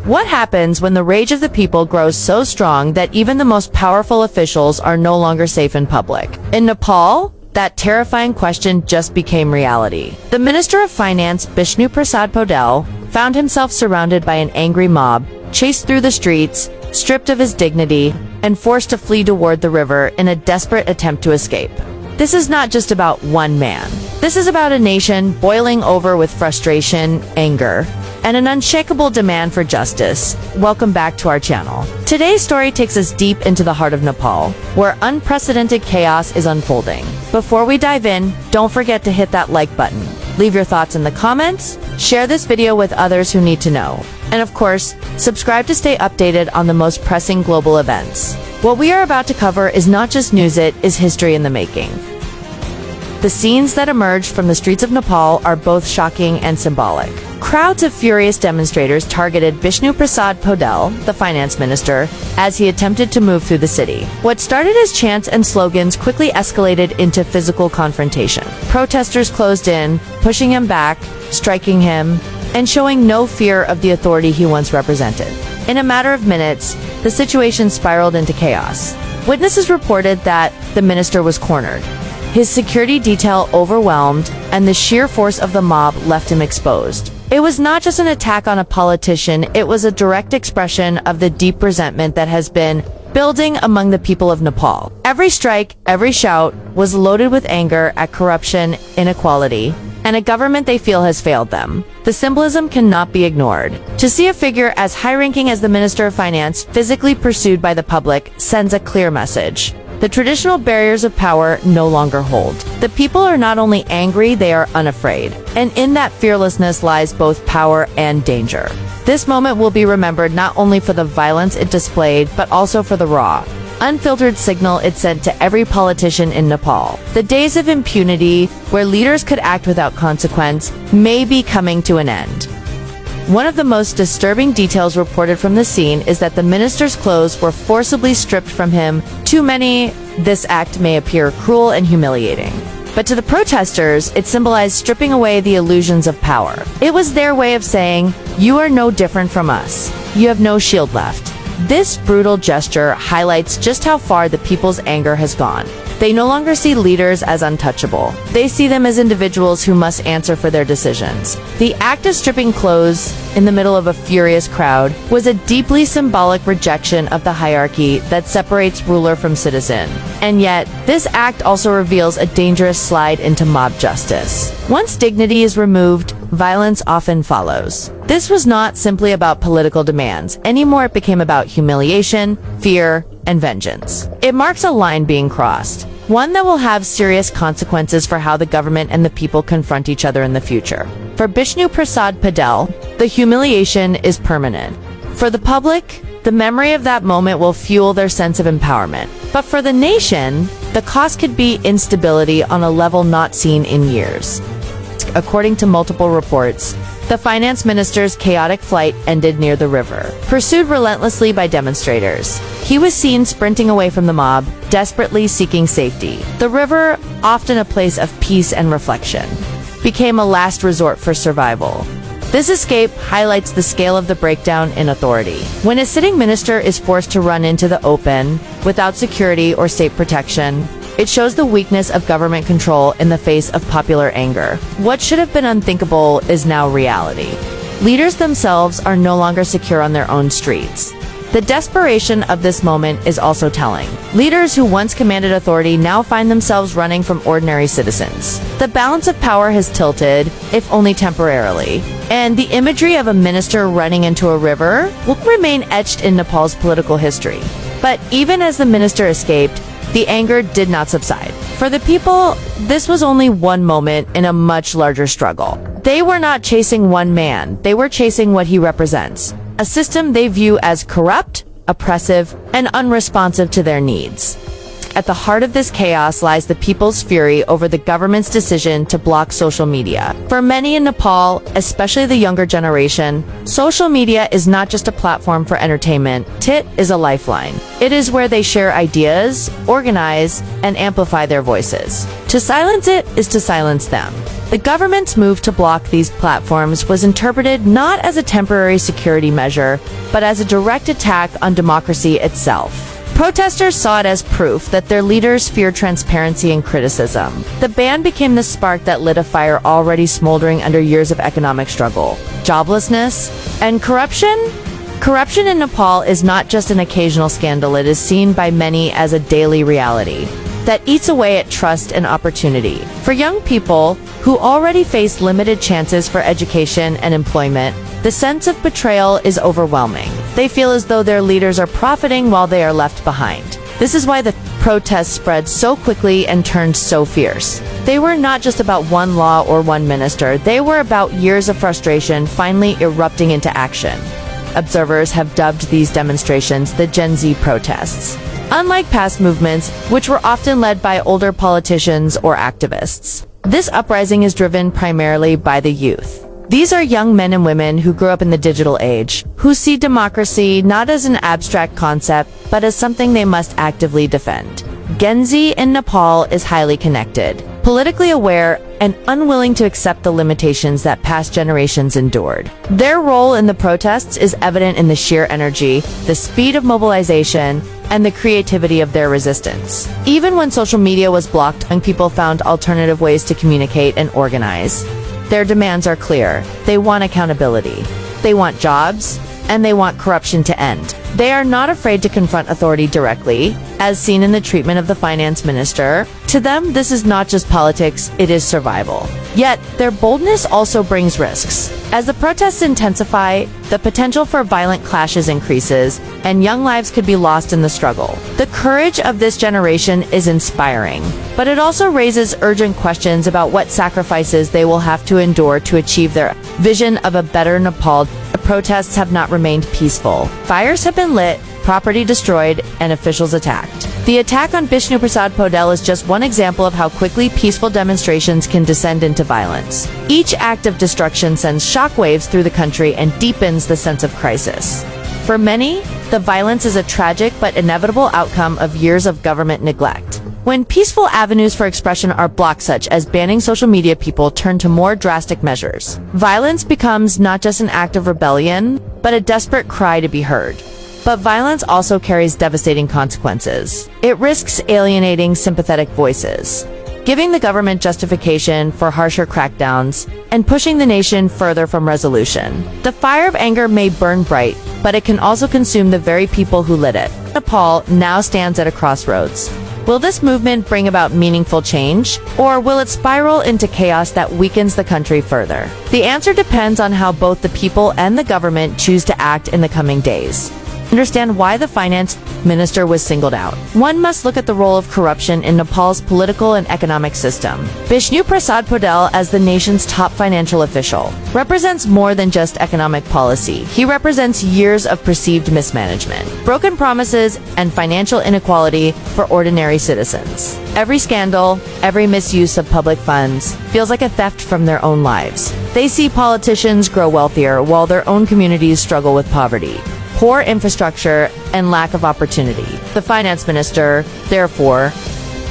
What happens when the rage of the people grows so strong that even the most powerful officials are no longer safe in public? In Nepal, that terrifying question just became reality. The Minister of Finance, Bishnu Prasad Podel, found himself surrounded by an angry mob, chased through the streets, stripped of his dignity, and forced to flee toward the river in a desperate attempt to escape. This is not just about one man. This is about a nation boiling over with frustration, anger, and an unshakable demand for justice. Welcome back to our channel. Today's story takes us deep into the heart of Nepal, where unprecedented chaos is unfolding. Before we dive in, don't forget to hit that like button. Leave your thoughts in the comments, share this video with others who need to know, and of course, subscribe to stay updated on the most pressing global events. What we are about to cover is not just news, it is history in the making. The scenes that emerged from the streets of Nepal are both shocking and symbolic. Crowds of furious demonstrators targeted Bishnu Prasad Podel, the finance minister, as he attempted to move through the city. What started as chants and slogans quickly escalated into physical confrontation. Protesters closed in, pushing him back, striking him, and showing no fear of the authority he once represented. In a matter of minutes, the situation spiraled into chaos. Witnesses reported that the minister was cornered, his security detail overwhelmed, and the sheer force of the mob left him exposed. It was not just an attack on a politician, it was a direct expression of the deep resentment that has been building among the people of Nepal. Every strike, every shout was loaded with anger at corruption, inequality, and a government they feel has failed them. The symbolism cannot be ignored. To see a figure as high-ranking as the Minister of Finance physically pursued by the public sends a clear message. The traditional barriers of power no longer hold. The people are not only angry, they are unafraid. And in that fearlessness lies both power and danger. This moment will be remembered not only for the violence it displayed, but also for the raw, unfiltered signal it sent to every politician in Nepal. The days of impunity, where leaders could act without consequence, may be coming to an end. One of the most disturbing details reported from the scene is that the minister's clothes were forcibly stripped from him. To many, this act may appear cruel and humiliating. But to the protesters, it symbolized stripping away the illusions of power. It was their way of saying, "You are no different from us. You have no shield left." This brutal gesture highlights just how far the people's anger has gone. They no longer see leaders as untouchable. They see them as individuals who must answer for their decisions. The act of stripping clothes in the middle of a furious crowd was a deeply symbolic rejection of the hierarchy that separates ruler from citizen. And yet, this act also reveals a dangerous slide into mob justice. Once dignity is removed, violence often follows. This was not simply about political demands. Anymore, it became about humiliation, fear, and vengeance. It marks a line being crossed, one that will have serious consequences for how the government and the people confront each other in the future. For Bishnu Prasad Podel, the humiliation is permanent. For the public, the memory of that moment will fuel their sense of empowerment. But for the nation, the cost could be instability on a level not seen in years. According to multiple reports, the finance minister's chaotic flight ended near the river. Pursued relentlessly by demonstrators, he was seen sprinting away from the mob, desperately seeking safety. The river, often a place of peace and reflection, became a last resort for survival. This escape highlights the scale of the breakdown in authority. When a sitting minister is forced to run into the open, without security or state protection, it shows the weakness of government control in the face of popular anger. What should have been unthinkable is now reality. Leaders themselves are no longer secure on their own streets. The desperation of this moment is also telling. Leaders who once commanded authority now find themselves running from ordinary citizens. The balance of power has tilted, if only temporarily, and the imagery of a minister running into a river will remain etched in Nepal's political history. But even as the minister escaped, the anger did not subside. For the people, this was only one moment in a much larger struggle. They were not chasing one man, they were chasing what he represents. A system they view as corrupt, oppressive, and unresponsive to their needs. At the heart of this chaos lies the people's fury over the government's decision to block social media. For many in Nepal, especially the younger generation, social media is not just a platform for entertainment, it is a lifeline. It is where they share ideas, organize, and amplify their voices. To silence it is to silence them. The government's move to block these platforms was interpreted not as a temporary security measure, but as a direct attack on democracy itself. Protesters saw it as proof that their leaders feared transparency and criticism. The ban became the spark that lit a fire already smoldering under years of economic struggle, joblessness, and corruption. Corruption in Nepal is not just an occasional scandal, it is seen by many as a daily reality that eats away at trust and opportunity. For young people who already face limited chances for education and employment, the sense of betrayal is overwhelming. They feel as though their leaders are profiting while they are left behind. This is why the protests spread so quickly and turned so fierce. They were not just about one law or one minister, they were about years of frustration finally erupting into action. Observers have dubbed these demonstrations the Gen Z protests. Unlike past movements, which were often led by older politicians or activists, this uprising is driven primarily by the youth. These are young men and women who grew up in the digital age, who see democracy not as an abstract concept, but as something they must actively defend. Gen Z in Nepal is highly connected, politically aware, and unwilling to accept the limitations that past generations endured. Their role in the protests is evident in the sheer energy, the speed of mobilization, and the creativity of their resistance. Even when social media was blocked, young people found alternative ways to communicate and organize. Their demands are clear. They want accountability. They want jobs, and they want corruption to end. They are not afraid to confront authority directly, as seen in the treatment of the finance minister. To them, this is not just politics, it is survival. Yet, their boldness also brings risks. As the protests intensify, the potential for violent clashes increases, and young lives could be lost in the struggle. The courage of this generation is inspiring, but it also raises urgent questions about what sacrifices they will have to endure to achieve their vision of a better Nepal. The protests have not remained peaceful. Fires have been lit, property destroyed, and officials attacked. The attack on Bishnu Prasad Podel is just one example of how quickly peaceful demonstrations can descend into violence. Each act of destruction sends shockwaves through the country and deepens the sense of crisis. For many, the violence is a tragic but inevitable outcome of years of government neglect. When peaceful avenues for expression are blocked, such as banning social media, people turn to more drastic measures. Violence becomes not just an act of rebellion, but a desperate cry to be heard. But violence also carries devastating consequences. It risks alienating sympathetic voices, giving the government justification for harsher crackdowns, and pushing the nation further from resolution. The fire of anger may burn bright, but it can also consume the very people who lit it. Nepal now stands at a crossroads. Will this movement bring about meaningful change, or will it spiral into chaos that weakens the country further? The answer depends on how both the people and the government choose to act in the coming days. Understand why the finance minister was singled out. One must look at the role of corruption in Nepal's political and economic system. Bishnu Prasad Podel, as the nation's top financial official, represents more than just economic policy. He represents years of perceived mismanagement, broken promises, and financial inequality for ordinary citizens. Every scandal, every misuse of public funds feels like a theft from their own lives. They see politicians grow wealthier while their own communities struggle with poverty, poor infrastructure, and lack of opportunity. The finance minister, therefore,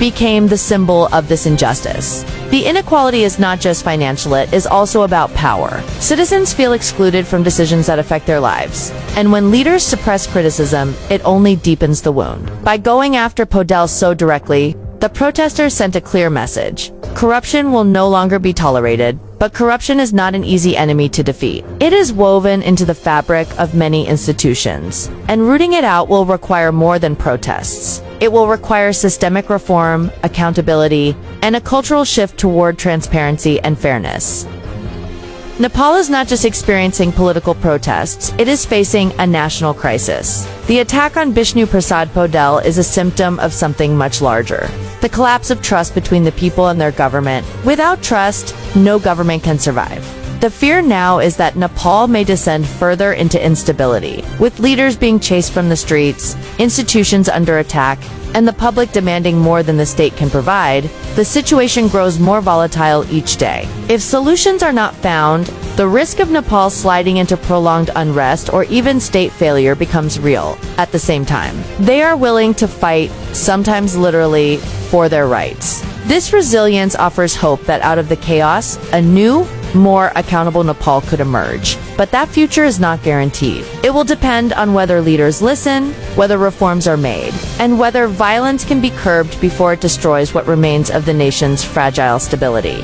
became the symbol of this injustice. The inequality is not just financial, it is also about power. Citizens feel excluded from decisions that affect their lives. And when leaders suppress criticism, it only deepens the wound. By going after Podel so directly, the protesters sent a clear message. Corruption will no longer be tolerated, but corruption is not an easy enemy to defeat. It is woven into the fabric of many institutions, and rooting it out will require more than protests. It will require systemic reform, accountability, and a cultural shift toward transparency and fairness. Nepal is not just experiencing political protests, it is facing a national crisis. The attack on Bishnu Prasad Podel is a symptom of something much larger. The collapse of trust between the people and their government. Without trust, no government can survive. The fear now is that Nepal may descend further into instability, with leaders being chased from the streets, institutions under attack, and the public demanding more than the state can provide. The situation grows more volatile each day. If solutions are not found, the risk of Nepal sliding into prolonged unrest or even state failure becomes real. At the same time, they are willing to fight, sometimes literally, for their rights. This resilience offers hope that out of the chaos, a new, more accountable Nepal could emerge. But that future is not guaranteed. It will depend on whether leaders listen, whether reforms are made, and whether violence can be curbed before it destroys what remains of the nation's fragile stability.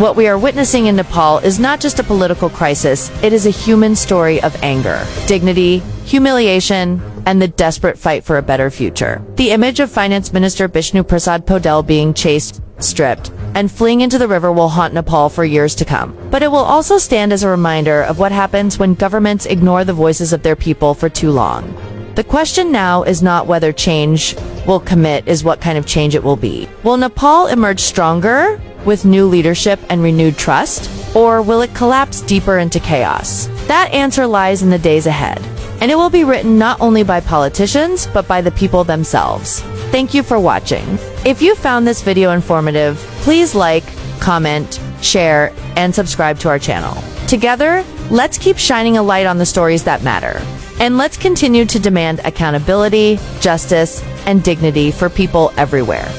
What we are witnessing in Nepal is not just a political crisis, it is a human story of anger, dignity, humiliation, and the desperate fight for a better future. The image of Finance Minister Bishnu Prasad Podel being chased, stripped, and fleeing into the river will haunt Nepal for years to come. But it will also stand as a reminder of what happens when governments ignore the voices of their people for too long. The question now is not whether change will commit, is what kind of change it will be. Will Nepal emerge stronger, with new leadership and renewed trust? Or will it collapse deeper into chaos? That answer lies in the days ahead. And it will be written not only by politicians, but by the people themselves. Thank you for watching. If you found this video informative, please like, comment, share, and subscribe to our channel. Together, let's keep shining a light on the stories that matter. And let's continue to demand accountability, justice, and dignity for people everywhere.